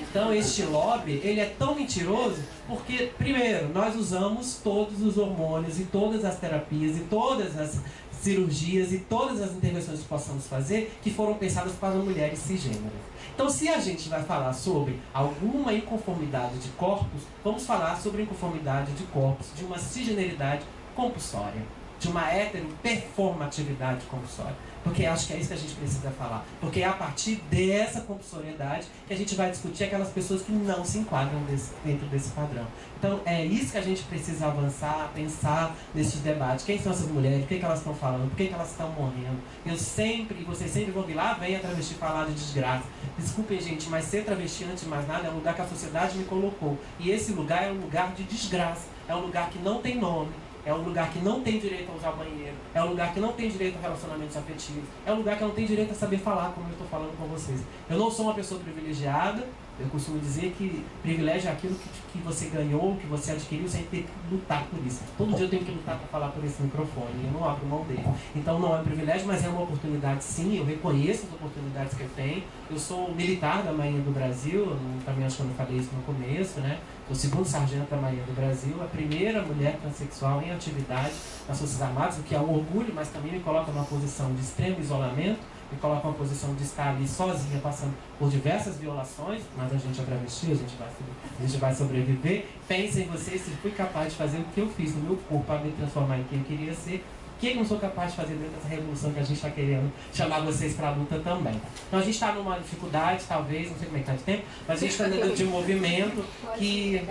Então este lobby, ele é tão mentiroso porque, primeiro, nós usamos todos os hormônios e todas as terapias e todas as cirurgias e todas as intervenções que possamos fazer que foram pensadas para mulheres cisgêneras. Então, se a gente vai falar sobre alguma inconformidade de corpos, vamos falar sobre inconformidade de corpos de uma cisgeneridade compulsória, de uma heteroperformatividade compulsória. Porque acho que é isso que a gente precisa falar. Porque é a partir dessa compulsoriedade que a gente vai discutir aquelas pessoas que não se enquadram dentro desse padrão. Então é isso que a gente precisa avançar, pensar nesses debates. Quem são essas mulheres? O que elas estão falando? Por que elas estão morrendo? Vocês sempre vão vir lá, vem a travesti falar de desgraça. Desculpem, gente, mas ser travesti, antes de mais nada, é um lugar que a sociedade me colocou. E esse lugar é um lugar de desgraça. É um lugar que não tem nome. É um lugar que não tem direito a usar banheiro. É um lugar que não tem direito a relacionamentos afetivos. É um lugar que não tem direito a saber falar, como eu estou falando com vocês. Eu não sou uma pessoa privilegiada. Eu costumo dizer que privilégio é aquilo que você ganhou, que você adquiriu sem ter que lutar por isso. Todo dia eu tenho que lutar para falar por esse microfone. Eu não abro mão dele. Então não é um privilégio, mas é uma oportunidade sim. Eu reconheço as oportunidades que eu tenho. Eu sou militar da Marinha do Brasil. Também acho que eu não falei isso no começo, né? O segundo sargento da Marinha do Brasil, a primeira mulher transexual em atividade nas Forças Armadas, o que é um orgulho, mas também me coloca numa posição de extremo isolamento, me coloca numa posição de estar ali sozinha, passando por diversas violações, mas a gente é travesti, a gente vai sobreviver. Pensem em vocês, se fui capaz de fazer o que eu fiz no meu corpo para me transformar em quem eu queria ser, o que eu não sou capaz de fazer dentro dessa revolução que a gente está querendo chamar vocês para a luta também. Então a gente está numa dificuldade, talvez, não sei como é que está de tempo, mas a gente está dentro de um movimento que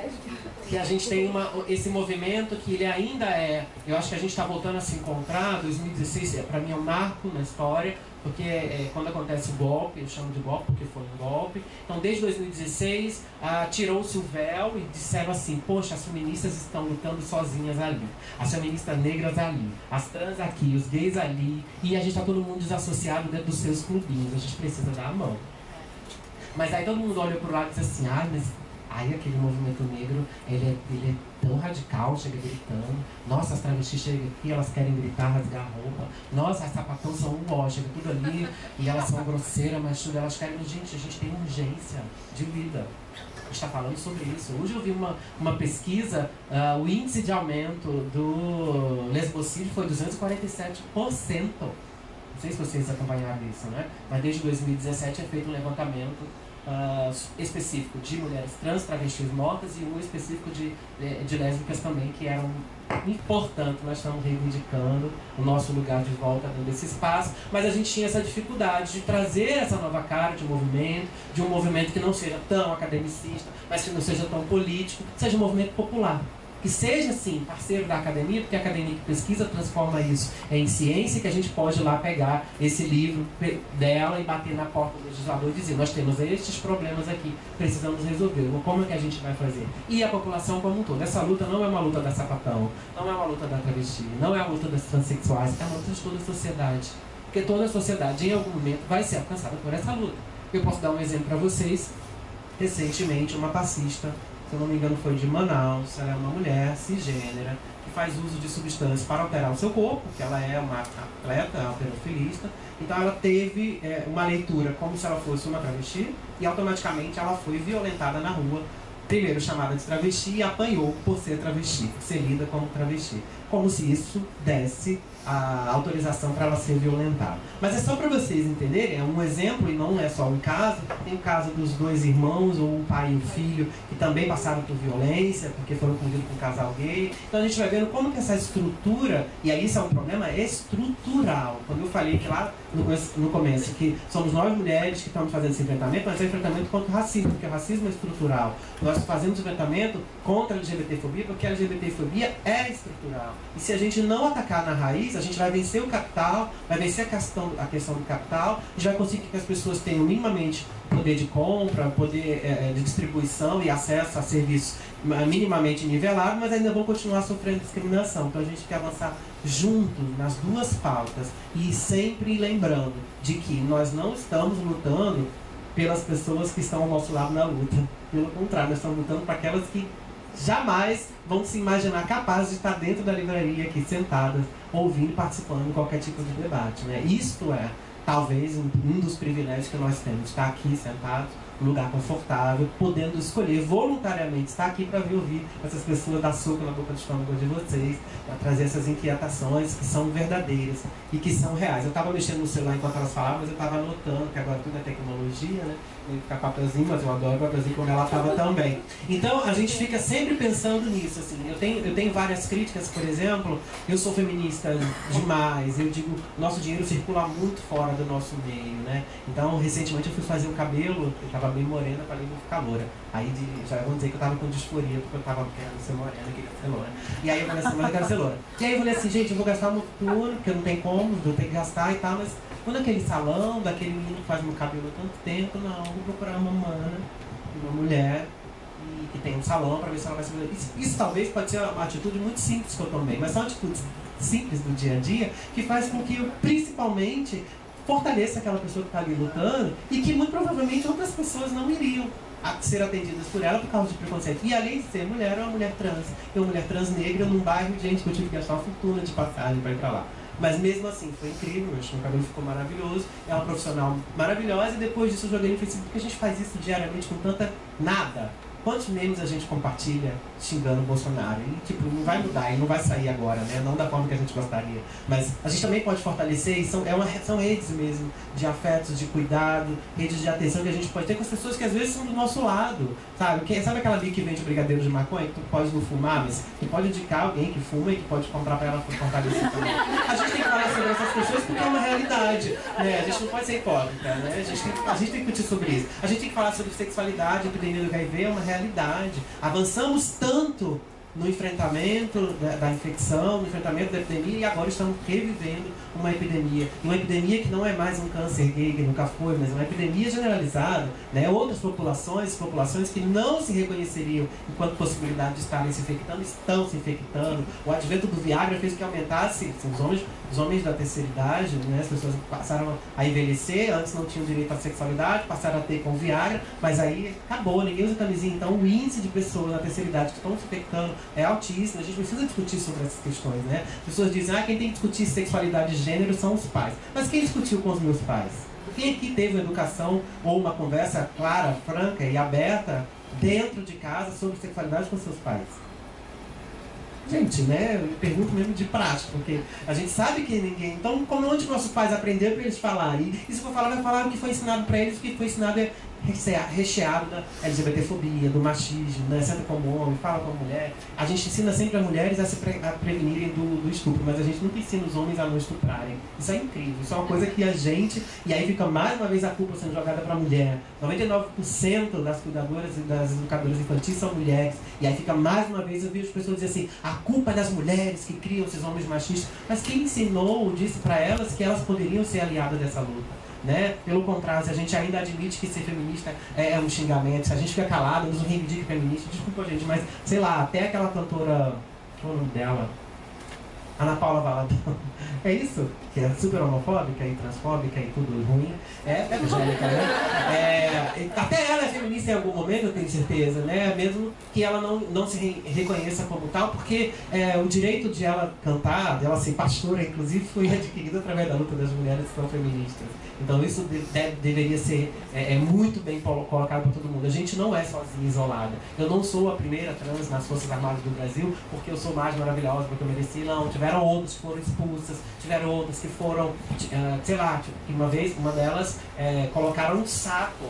a gente tem esse movimento que ele ainda é, eu acho que a gente está voltando a se encontrar. 2016 para mim é um marco na história, porque quando acontece o golpe, eu chamo de golpe porque foi um golpe. Então desde 2016 tirou-se o véu e disseram assim, poxa, as feministas estão lutando sozinhas ali, as feministas negras ali, as trans aqui, os gays ali, e a gente está todo mundo desassociado dentro dos seus clubinhos, a gente precisa dar a mão. Mas aí todo mundo olha para o lado e diz assim, mas aquele movimento negro, ele é tão radical, chega gritando. Nossa, as travestis chegam aqui, elas querem gritar, rasgar a roupa. Nossa, as sapatão são chega tudo ali, e elas são grosseiras, mas tudo, elas querem, gente, a gente tem urgência de vida. A gente está falando sobre isso. Hoje eu vi uma pesquisa, o índice de aumento do lesbocídio foi 247%. Não sei se vocês acompanharam isso, né? Mas desde 2017 é feito um levantamento específico de mulheres trans, travestis mortas, e um específico de lésbicas também, que eram importantes. Nós estamos reivindicando o nosso lugar de volta dentro desse espaço, mas a gente tinha essa dificuldade de trazer essa nova cara de um movimento que não seja tão academicista, mas que não seja tão político, seja um movimento popular. Que seja, sim, parceiro da academia, porque a academia que pesquisa transforma isso em ciência, que a gente pode ir lá pegar esse livro dela e bater na porta do legislador e dizer, nós temos estes problemas aqui, precisamos resolver. Como é que a gente vai fazer? E a população como um todo. Essa luta não é uma luta da sapatão, não é uma luta da travesti, não é uma luta das transexuais, é uma luta de toda a sociedade. porque toda a sociedade em algum momento vai ser alcançada por essa luta. Eu posso dar um exemplo para vocês. Recentemente, uma passista, se eu não me engano foi de Manaus, ela é uma mulher cisgênera, que faz uso de substâncias para alterar o seu corpo, porque ela é uma atleta halterofilista. Então ela teve uma leitura como se ela fosse uma travesti, e automaticamente ela foi violentada na rua, primeiro chamada de travesti, e apanhou por ser travesti, por ser lida como travesti. Como se isso desse a autorização para ela ser violentada. Mas é só para vocês entenderem, é um exemplo e não é só um caso. Tem o caso dos dois irmãos, ou o pai e o filho, que também passaram por violência, porque foram convidados com um casal gay. Então a gente vai vendo como que essa estrutura, e aí isso é um problema estrutural. Quando eu falei que lá no começo, que somos nós mulheres que estamos fazendo esse enfrentamento, mas é um enfrentamento contra o racismo, porque o racismo é estrutural. Nós fazemos enfrentamento contra a LGBTfobia, porque a LGBTfobia é estrutural. E se a gente não atacar na raiz, a gente vai vencer o capital, vai vencer a questão do capital, a gente vai conseguir que as pessoas tenham minimamente poder de compra, poder de distribuição e acesso a serviços minimamente nivelados, mas ainda vão continuar sofrendo discriminação. Então a gente quer avançar juntos nas duas pautas e sempre lembrando de que nós não estamos lutando pelas pessoas que estão ao nosso lado na luta. Pelo contrário, nós estamos lutando para aquelas que jamais vão se imaginar capazes de estar dentro da livraria aqui, sentadas, ouvindo e participando de qualquer tipo de debate, né? Isto é, talvez, um dos privilégios que nós temos, estar aqui sentados, um lugar confortável, podendo escolher voluntariamente estar aqui para vir ouvir essas pessoas dar soco na boca do estômago de vocês, para trazer essas inquietações que são verdadeiras e que são reais. Eu estava mexendo no celular enquanto elas falavam, mas eu estava anotando, que agora tudo é tecnologia, né? Tem que ficar papelzinho, mas eu adoro papelzinho como ela estava também. Então, a gente fica sempre pensando nisso, assim. Eu tenho várias críticas, por exemplo, eu sou feminista demais, eu digo, nosso dinheiro circula muito fora do nosso meio, né? Então, recentemente eu fui fazer o cabelo, eu estava bem morena, falei, vou ficar loura. Aí já vão dizer que eu estava com disforia, porque eu estava querendo ser morena, queria ser loura. E aí eu falei assim, mas eu quero ser loura. E aí eu falei assim, gente, eu vou gastar uma fortuna, porque não tem como, eu tenho que gastar e tal, mas quando aquele salão, daquele menino que faz meu cabelo há tanto tempo, não, vou procurar uma mana, uma mulher que tem um salão para ver se ela vai se fazer. Isso talvez pode ser uma atitude muito simples que eu tomei, mas são atitudes simples do dia a dia que faz com que eu, principalmente, fortaleça aquela pessoa que está ali lutando e que muito provavelmente outras pessoas não iriam ser atendidas por ela por causa de preconceito. E além de ser mulher, é uma mulher trans. É uma mulher trans negra num bairro, gente, que eu tive que gastar uma fortuna de passagem para ir para lá. Mas mesmo assim, foi incrível, eu acho que o cabelo ficou maravilhoso, é uma profissional maravilhosa, e depois disso eu joguei no Facebook, porque a gente faz isso diariamente com tanta nada. Quantos memes a gente compartilha xingando o Bolsonaro? E, tipo, não vai mudar, e não vai sair agora, né? Não da forma que a gente gostaria. Mas a gente também pode fortalecer, e são redes mesmo, de afetos, de cuidado, redes de atenção que a gente pode ter com as pessoas que às vezes são do nosso lado, sabe? Sabe aquela ali que vende brigadeiro de maconha, que tu pode não fumar, mas tu pode indicar alguém que fuma e que pode comprar pra ela fortalecer também. A gente tem que falar sobre essas pessoas porque é uma realidade, né? A gente não pode ser hipócrita, né? A gente tem que discutir sobre isso. A gente tem que falar sobre sexualidade, epidemia do HIV, é uma realidade. Avançamos tanto no enfrentamento da infecção, no enfrentamento da epidemia, e agora estamos revivendo uma epidemia. E uma epidemia que não é mais um câncer gay, que nunca foi, mas uma epidemia generalizada, né? Outras populações que não se reconheceriam enquanto possibilidade de estarem se infectando, estão se infectando. O advento do Viagra fez que aumentasse, os homens da terceira idade, né? As pessoas passaram a envelhecer, antes não tinham direito à sexualidade, passaram a ter com o Viagra, mas aí acabou, ninguém usa camisinha. Então o índice de pessoas na terceira idade que estão se infectando é altíssimo. A gente precisa discutir sobre essas questões, né? As pessoas dizem, quem tem que discutir sexualidade de gênero são os pais. Mas quem discutiu com os meus pais? Quem aqui teve uma educação ou uma conversa clara, franca e aberta dentro de casa sobre sexualidade com seus pais? Gente, né? Eu pergunto mesmo de prática, porque a gente sabe que ninguém... Então, onde nossos pais aprenderam para eles falarem? E se for falar, vai falar o que foi ensinado para eles, o que foi ensinado é recheado da LGBTfobia, do machismo, né? Senta como homem, fala como mulher. A gente ensina sempre as mulheres a prevenirem do estupro, mas a gente nunca ensina os homens a não estuprarem. Isso é incrível, isso é uma coisa que a gente... E aí fica mais uma vez a culpa sendo jogada para a mulher. 99% das cuidadoras e das educadoras infantis são mulheres. E aí fica mais uma vez, eu vejo as pessoas dizendo assim, a culpa é das mulheres que criam esses homens machistas. Mas quem ensinou, disse para elas que elas poderiam ser aliadas dessa luta? Né? Pelo contrário, se a gente ainda admite que ser feminista é um xingamento, se a gente fica calado, nos reivindica feminista, desculpa gente, mas sei lá, até aquela cantora, qual é o nome dela? Ana Paula Valadão, é isso? Que é super homofóbica e transfóbica e tudo ruim. É evangélica, né? Até ela é feminista em algum momento, eu tenho certeza, né? Mesmo que ela não se reconheça como tal, porque o direito de ela cantar, dela ser pastora, inclusive, foi adquirido através da luta das mulheres que são feministas. Então isso deveria ser muito bem colocado para todo mundo. A gente não é sozinha, isolada. Eu não sou a primeira trans nas Forças Armadas do Brasil porque eu sou mais maravilhosa, porque eu mereci. Não, tiveram outras que foram expulsas, tiveram outras que foram, sei lá, uma vez, uma delas colocaram um saco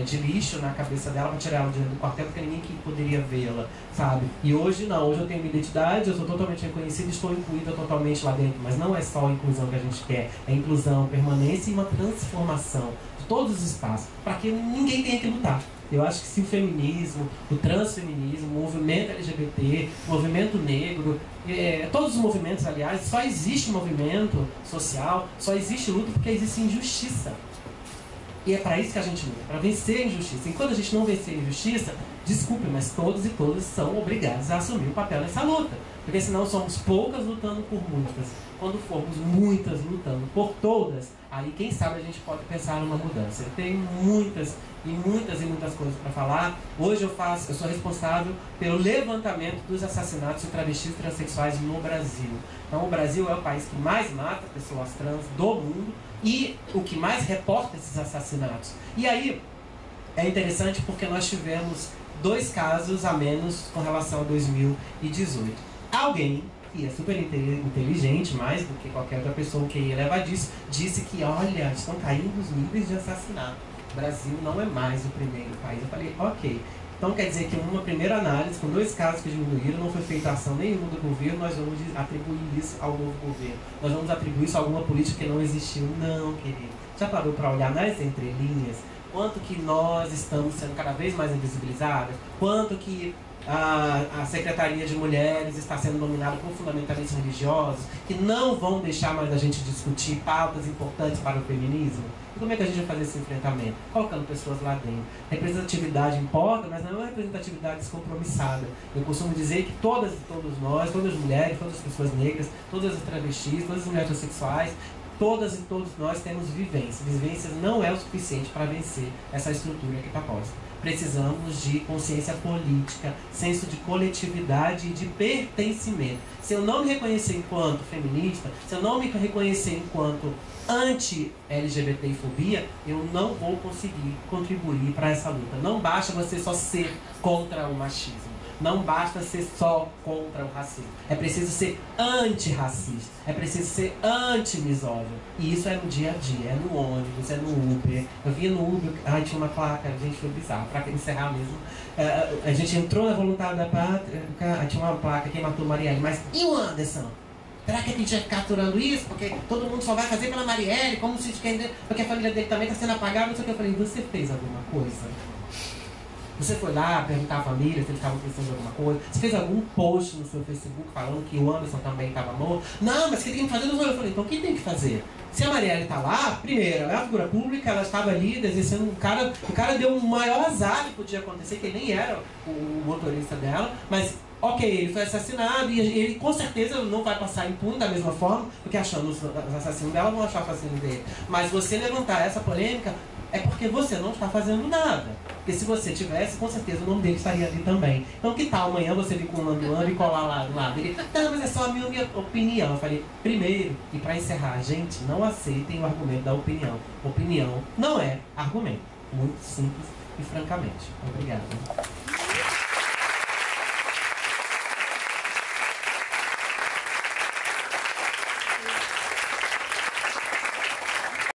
de lixo na cabeça dela para tirar ela do quartel porque ninguém que poderia vê-la, sabe? E hoje não, hoje eu tenho minha identidade, eu sou totalmente reconhecida, estou incluída totalmente lá dentro, mas não é só a inclusão que a gente quer, é inclusão, permanência e uma transformação de todos os espaços, para que ninguém tenha que lutar. Eu acho que se o feminismo, o transfeminismo, o movimento LGBT, o movimento negro, todos os movimentos, aliás, só existe movimento social, só existe luta porque existe injustiça. E é para isso que a gente luta, para vencer a injustiça. Enquanto a gente não vencer a injustiça, desculpe, mas todos e todas são obrigados a assumir o papel nessa luta. Porque senão somos poucas lutando por muitas. Quando formos muitas lutando por todas, aí quem sabe a gente pode pensar numa mudança. Eu tenho muitas coisas para falar. Hoje eu sou responsável pelo levantamento dos assassinatos de travestis e transexuais no Brasil. Então o Brasil é o país que mais mata pessoas trans do mundo e o que mais reporta esses assassinatos. E aí é interessante porque nós tivemos 2 casos a menos com relação a 2018. Alguém que é super inteligente, mais do que qualquer outra pessoa que ia levar disso, disse que, olha, estão caindo os níveis de assassinato. O Brasil não é mais o primeiro país. Eu falei, ok. Então quer dizer que uma primeira análise, com 2 casos que diminuíram, não foi feita ação nenhuma do governo, nós vamos atribuir isso ao novo governo. Nós vamos atribuir isso a alguma política que não existiu. Não, querido. Já parou para olhar nas entrelinhas? Quanto que nós estamos sendo cada vez mais invisibilizadas? Quanto que a Secretaria de Mulheres está sendo dominada por fundamentalistas religiosos que não vão deixar mais a gente discutir pautas importantes para o feminismo? E como é que a gente vai fazer esse enfrentamento? Colocando pessoas lá dentro. Representatividade importa, mas não é uma representatividade descompromissada. Eu costumo dizer que todas e todos nós, todas as mulheres, todas as pessoas negras, todas as travestis, todas as mulheres transexuais, todas e todos nós temos vivências. Vivências não é o suficiente para vencer essa estrutura que está posta. Precisamos de consciência política, senso de coletividade e de pertencimento. Se eu não me reconhecer enquanto feminista, se eu não me reconhecer enquanto anti-LGBTfobia, eu não vou conseguir contribuir para essa luta. Não basta você só ser contra o machismo. Não basta ser só contra o racismo. É preciso ser antirracista. É preciso ser antimisógino. E isso é no dia a dia, é no ônibus, é no Uber. Eu via no Uber, tinha uma placa, gente, foi bizarro. Para encerrar mesmo, a gente entrou na Voluntária da Pátria, tinha uma placa, quem matou Marielle, mas e o Anderson? Será que a gente vai ficar aturando isso? Porque todo mundo só vai fazer pela Marielle, como se porque a família dele também está sendo apagada, não sei o que. Eu falei, você fez alguma coisa? Você foi lá perguntar à família se eles estavam precisando de alguma coisa? Você fez algum post no seu Facebook falando que o Anderson também estava morto? Não, mas quem tem que fazer não sou eu. Eu falei, então quem tem que fazer? Se a Marielle está lá, primeiro, ela é uma figura pública, ela estava ali exercendo o cara deu um maior azar que podia acontecer, que ele nem era o motorista dela, mas ok, ele foi assassinado e ele com certeza não vai passar impune da mesma forma, porque achando os assassinos dela vão achar o assassino dele. Mas você levantar essa polêmica é porque você não está fazendo nada. Porque se você tivesse, com certeza o nome dele estaria ali também. Então que tal amanhã você vir com um lambiando e colar lá do lado? Ele, não, mas é só a minha opinião. Eu falei, primeiro, e para encerrar, gente, não aceitem o argumento da opinião. Opinião não é argumento. Muito simples e francamente. Obrigado.